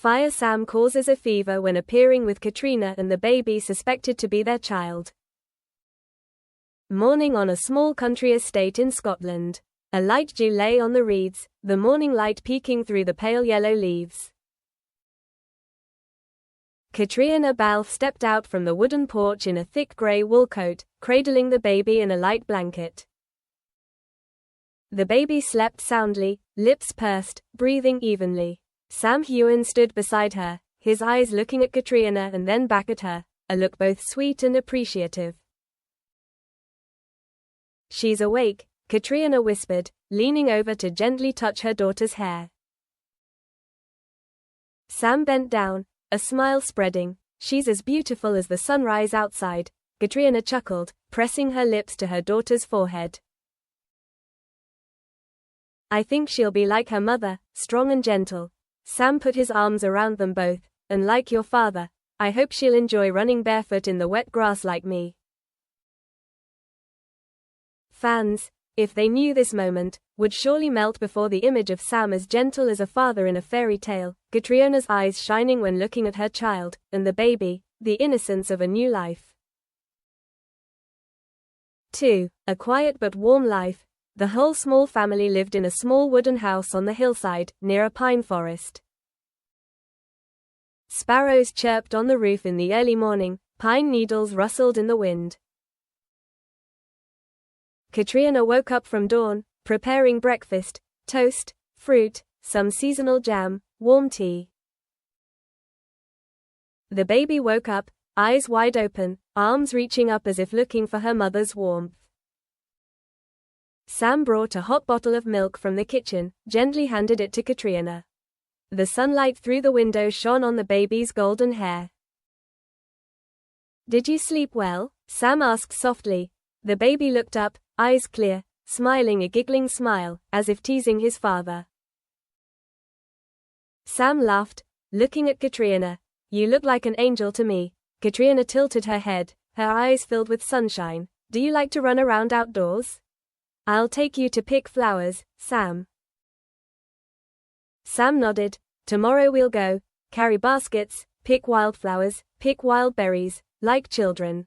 Fire Sam causes a fever when appearing with Caitriona and the baby suspected to be their child. Morning on a small country estate in Scotland. A light dew lay on the reeds, the morning light peeking through the pale yellow leaves. Caitriona Balfe stepped out from the wooden porch in a thick grey wool coat, cradling the baby in a light blanket. The baby slept soundly, lips pursed, breathing evenly. Sam Heughan stood beside her, his eyes looking at Caitriona and then back at her, a look both sweet and appreciative. "She's awake," Caitriona whispered, leaning over to gently touch her daughter's hair. Sam bent down, a smile spreading. "She's as beautiful as the sunrise outside," Caitriona chuckled, pressing her lips to her daughter's forehead. "I think she'll be like her mother, strong and gentle." Sam put his arms around them both, "And like your father, I hope she'll enjoy running barefoot in the wet grass like me." Fans, if they knew this moment, would surely melt before the image of Sam as gentle as a father in a fairy tale, Caitriona's eyes shining when looking at her child, and the baby, the innocence of a new life. 2. A quiet but warm life. The whole small family lived in a small wooden house on the hillside, near a pine forest. Sparrows chirped on the roof in the early morning, pine needles rustled in the wind. Caitriona woke up from dawn, preparing breakfast: toast, fruit, some seasonal jam, warm tea. The baby woke up, eyes wide open, arms reaching up as if looking for her mother's warmth. Sam brought a hot bottle of milk from the kitchen, gently handed it to Caitriona. The sunlight through the window shone on the baby's golden hair. "Did you sleep well?" Sam asked softly. The baby looked up, eyes clear, smiling a giggling smile, as if teasing his father. Sam laughed, looking at Caitriona. "You look like an angel to me." Caitriona tilted her head, her eyes filled with sunshine. "Do you like to run around outdoors?" "I'll take you to pick flowers, Sam." Sam nodded. "Tomorrow we'll go, carry baskets, pick wildflowers, pick wild berries, like children."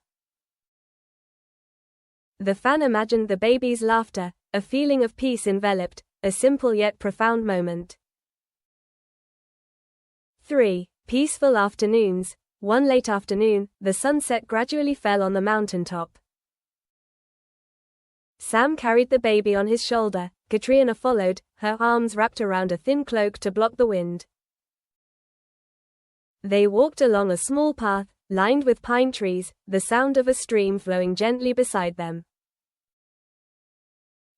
The fan imagined the baby's laughter, a feeling of peace enveloped, a simple yet profound moment. 3. Peaceful afternoons. One late afternoon, the sunset gradually fell on the mountaintop. Sam carried the baby on his shoulder, Caitriona followed, her arms wrapped around a thin cloak to block the wind. They walked along a small path, lined with pine trees, the sound of a stream flowing gently beside them.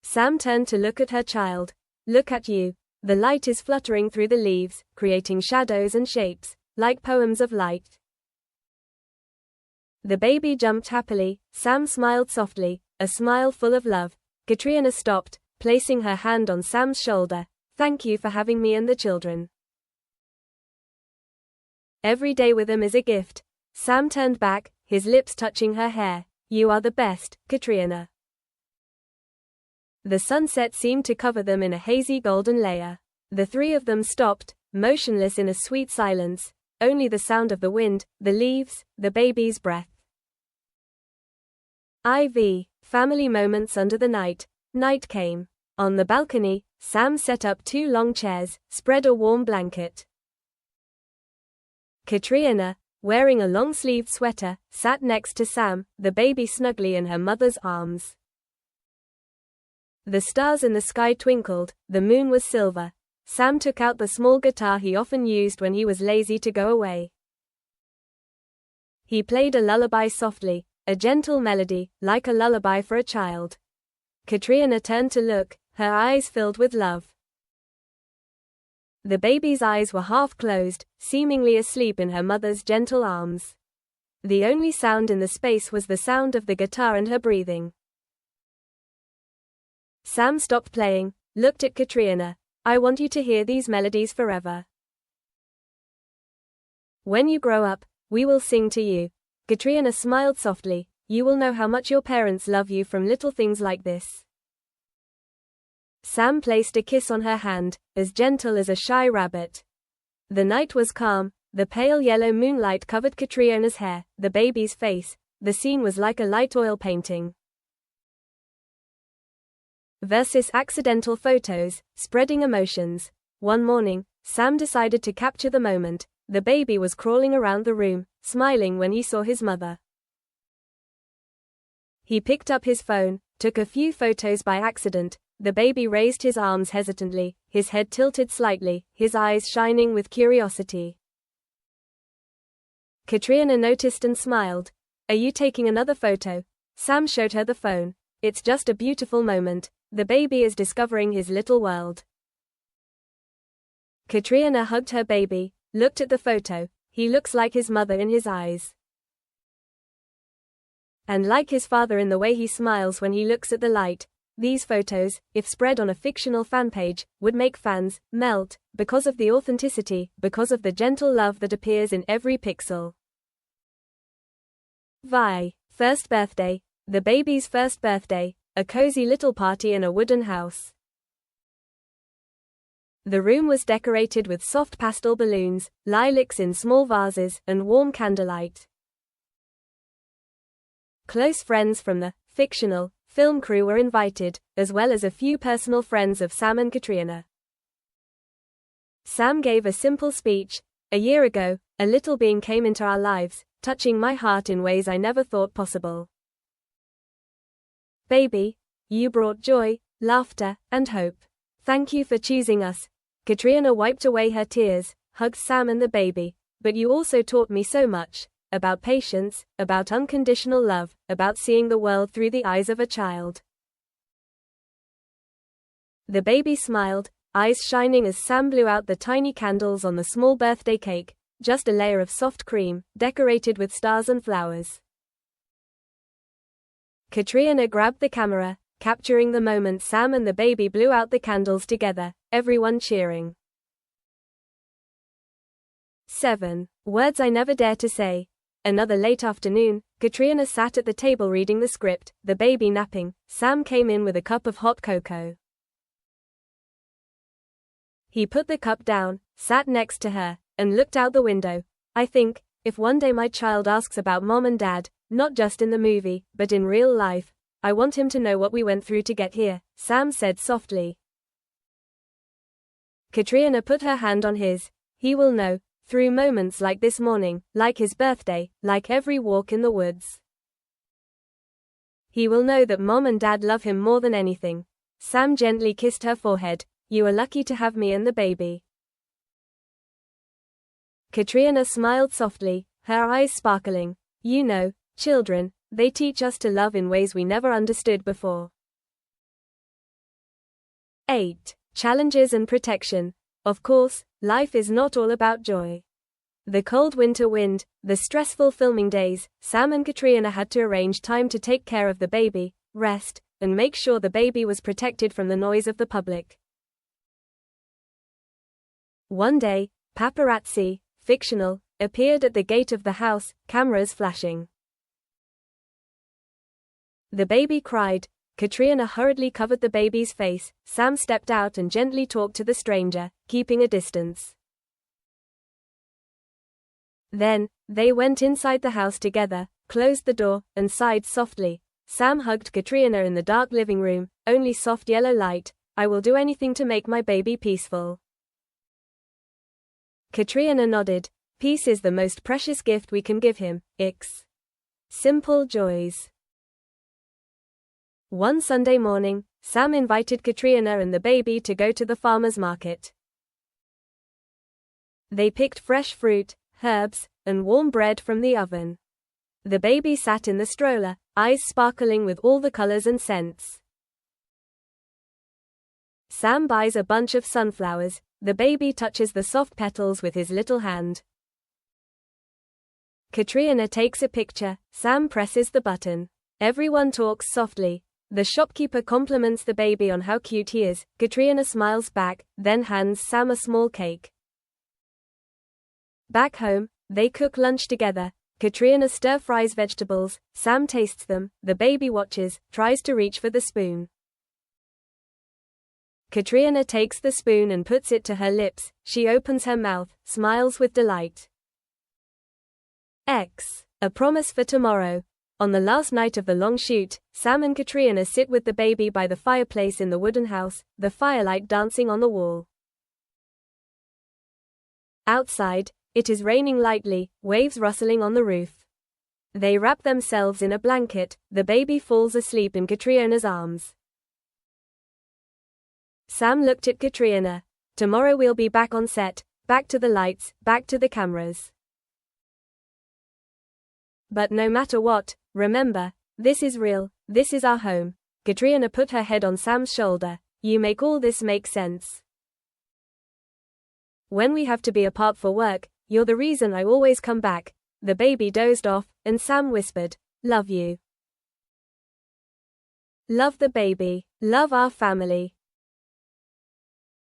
Sam turned to look at her child. "Look at you. The light is fluttering through the leaves, creating shadows and shapes, like poems of light." The baby jumped happily. Sam smiled softly, a smile full of love. Caitriona stopped, placing her hand on Sam's shoulder. "Thank you for having me and the children. Every day with them is a gift." Sam turned back, his lips touching her hair. "You are the best, Caitriona." The sunset seemed to cover them in a hazy golden layer. The three of them stopped, motionless in a sweet silence, only the sound of the wind, the leaves, the baby's breath. Family moments under the night. Night came. On the balcony, Sam set up 2 long chairs, spread a warm blanket. Caitriona, wearing a long-sleeved sweater, sat next to Sam, the baby snugly in her mother's arms. The stars in the sky twinkled, the moon was silver. Sam took out the small guitar he often used when he was lazy to go away. He played a lullaby softly, a gentle melody, like a lullaby for a child. Caitriona turned to look, her eyes filled with love. The baby's eyes were half closed, seemingly asleep in her mother's gentle arms. The only sound in the space was the sound of the guitar and her breathing. Sam stopped playing, looked at Caitriona. "I want you to hear these melodies forever. When you grow up, we will sing to you." Caitriona smiled softly. "You will know how much your parents love you from little things like this." Sam placed a kiss on her hand, as gentle as a shy rabbit. The night was calm, the pale yellow moonlight covered Caitriona's hair, the baby's face. The scene was like a light oil painting. Versus accidental photos, spreading emotions. One morning, Sam decided to capture the moment. The baby was crawling around the room, smiling when he saw his mother. He picked up his phone, took a few photos by accident. The baby raised his arms hesitantly, his head tilted slightly, his eyes shining with curiosity. Caitriona noticed and smiled. "Are you taking another photo?" Sam showed her the phone. "It's just a beautiful moment. The baby is discovering his little world." Caitriona hugged her baby, looked at the photo. "He looks like his mother in his eyes. And like his father in the way he smiles when he looks at the light." These photos, if spread on a fictional fan page, would make fans melt, because of the authenticity, because of the gentle love that appears in every pixel. Vi. First birthday. The baby's first birthday, a cozy little party in a wooden house. The room was decorated with soft pastel balloons, lilacs in small vases, and warm candlelight. Close friends from the fictional film crew were invited, as well as a few personal friends of Sam and Caitriona. Sam gave a simple speech. "A year ago, a little being came into our lives, touching my heart in ways I never thought possible. Baby, you brought joy, laughter, and hope. Thank you for choosing us." Caitriona wiped away her tears, hugged Sam and the baby. "But you also taught me so much. About patience, about unconditional love, about seeing the world through the eyes of a child." The baby smiled, eyes shining as Sam blew out the tiny candles on the small birthday cake, just a layer of soft cream, decorated with stars and flowers. Caitriona grabbed the camera, capturing the moment Sam and the baby blew out the candles together, everyone cheering. 7. Words I never dare to say. Another late afternoon, Caitriona sat at the table reading the script, the baby napping. Sam came in with a cup of hot cocoa. He put the cup down, sat next to her, and looked out the window. "I think, if one day my child asks about Mom and Dad, not just in the movie, but in real life, I want him to know what we went through to get here," Sam said softly. Caitriona put her hand on his. "He will know. Through moments like this morning, like his birthday, like every walk in the woods. He will know that Mom and Dad love him more than anything." Sam gently kissed her forehead. "You are lucky to have me and the baby." Caitriona smiled softly, her eyes sparkling. "You know, children, they teach us to love in ways we never understood before." 8. Challenges and protection. Of course, life is not all about joy. The cold winter wind, the stressful filming days, Sam and Caitriona had to arrange time to take care of the baby, rest, and make sure the baby was protected from the noise of the public. One day, paparazzi, fictional, appeared at the gate of the house, cameras flashing. The baby cried. Caitriona hurriedly covered the baby's face. Sam stepped out and gently talked to the stranger, keeping a distance. Then, they went inside the house together, closed the door, and sighed softly. Sam hugged Caitriona in the dark living room, only soft yellow light. "I will do anything to make my baby peaceful." Caitriona nodded. "Peace is the most precious gift we can give him. It's simple joys." One Sunday morning, Sam invited Caitriona and the baby to go to the farmer's market. They picked fresh fruit, herbs, and warm bread from the oven. The baby sat in the stroller, eyes sparkling with all the colors and scents. Sam buys a bunch of sunflowers. The baby touches the soft petals with his little hand. Caitriona takes a picture. Sam presses the button. Everyone talks softly. The shopkeeper compliments the baby on how cute he is. Caitriona smiles back, then hands Sam a small cake. Back home, they cook lunch together. Caitriona stir-fries vegetables. Sam tastes them. The baby watches, tries to reach for the spoon. Caitriona takes the spoon and puts it to her lips. She opens her mouth, smiles with delight. A promise for tomorrow. On the last night of the long shoot, Sam and Caitriona sit with the baby by the fireplace in the wooden house, the firelight dancing on the wall. Outside, it is raining lightly, waves rustling on the roof. They wrap themselves in a blanket. The baby falls asleep in Caitriona's arms. Sam looked at Caitriona. Tomorrow we'll be back on set, back to the lights, back to the cameras. But no matter what, remember, this is real, this is our home. Caitriona put her head on Sam's shoulder. You make all this make sense. When we have to be apart for work, you're the reason I always come back. The baby dozed off, and Sam whispered, love you. Love the baby, love our family.